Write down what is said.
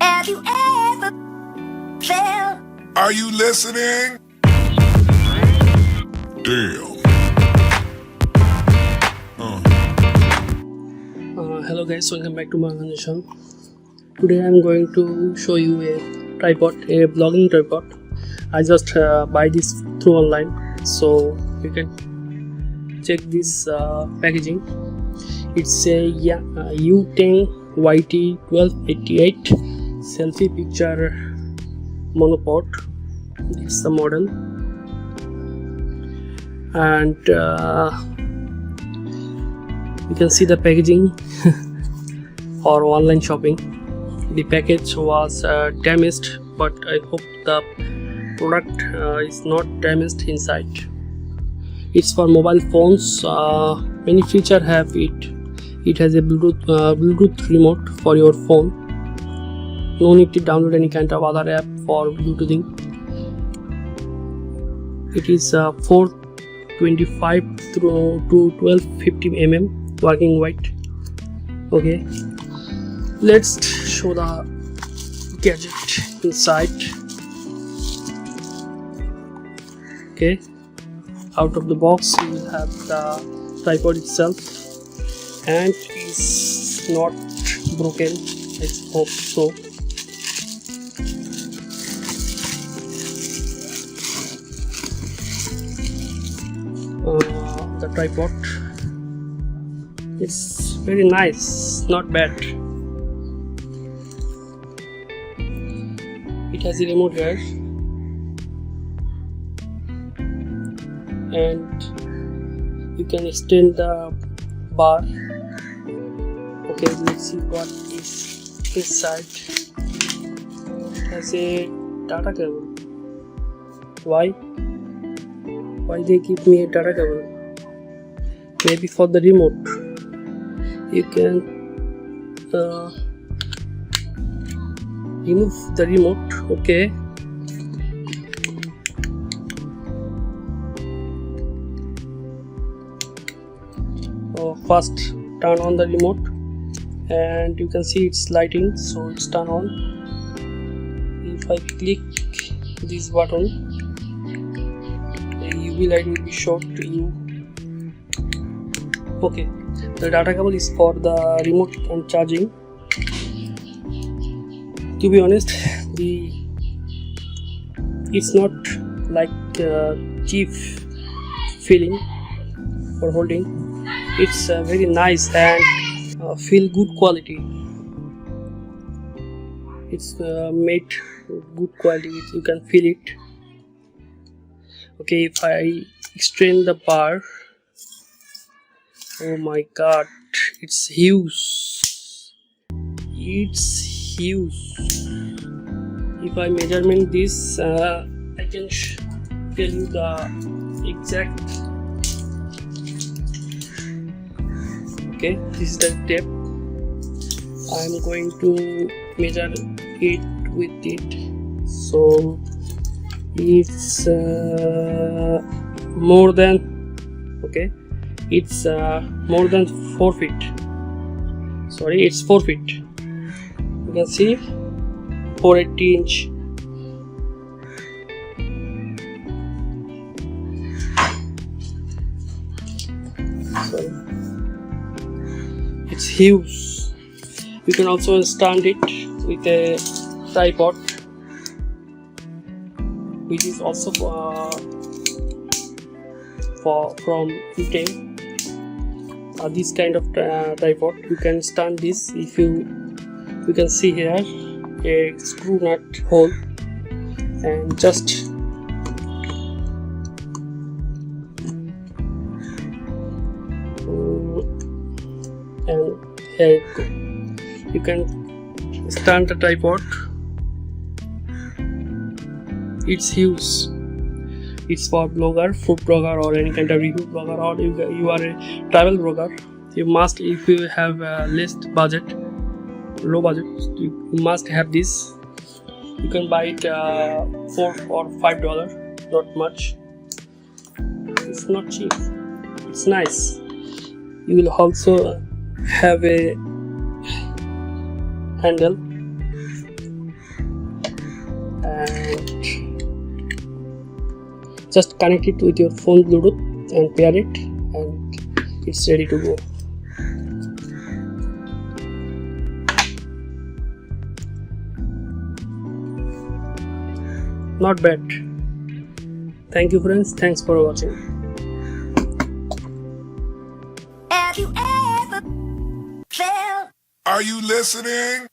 Have you ever felt? Are you listening? Damn. Hello guys, welcome back to my channel. Today I'm going to show you a tripod, a vlogging tripod. I just buy this through online, so you can check this packaging. It's a Yunteng yt-1288 selfie picture monopod. It's the model, and you can see the packaging for online shopping. The package was damaged, but I hope the product is not damaged inside. It's for mobile phones. Many features have it. It has a Bluetooth remote for your phone. No need to download any kind of other app for Bluetoothing. It is 425 through to 1250 mm working weight. Okay, let's show the gadget inside. Okay, out of the box you will have the tripod itself, and it's not broken. I hope so. The tripod, it's very nice, not bad. It has a remote here, and you can extend the bar. Okay, let's see what is inside. It has a data cable. Why they give me a data cable? Maybe for the remote. You can remove the remote. Okay, first turn on the remote, and you can see it's lighting, so it's turn on. If I click this button, a UV light will be shown to you. Okay, the data cable is for the remote and charging. To be honest, it's not like cheap feeling for holding. It's very nice and feel good quality. It's made good quality. You can feel it. Okay, if I extend the bar, oh my god, it's huge. It's huge. If I measurement this, I can tell you the exact. Okay, this is the tape. I'm going to measure it with it. So it's more than, okay, it's more than 4 feet. Sorry, it's 4 feet. You can see 480 inch. Sorry. It's huge. You can also stand it with a tripod, which is also from Yunteng. This kind of tripod, you can stand this. If you can see here a screw nut hole, and just and here you go. You can stand the tripod. It's huge. It's for blogger, food blogger, or any kind of review blogger, or you are a travel blogger. You must, if you have less budget, low budget, you must have this. You can buy it $4 or $5, not much. It's not cheap. It's nice. You will also have a handle Just connect it with your phone Bluetooth and pair it, and it's ready to go. Not bad. Thank you friends, thanks for watching. Have you ever felt Are you listening?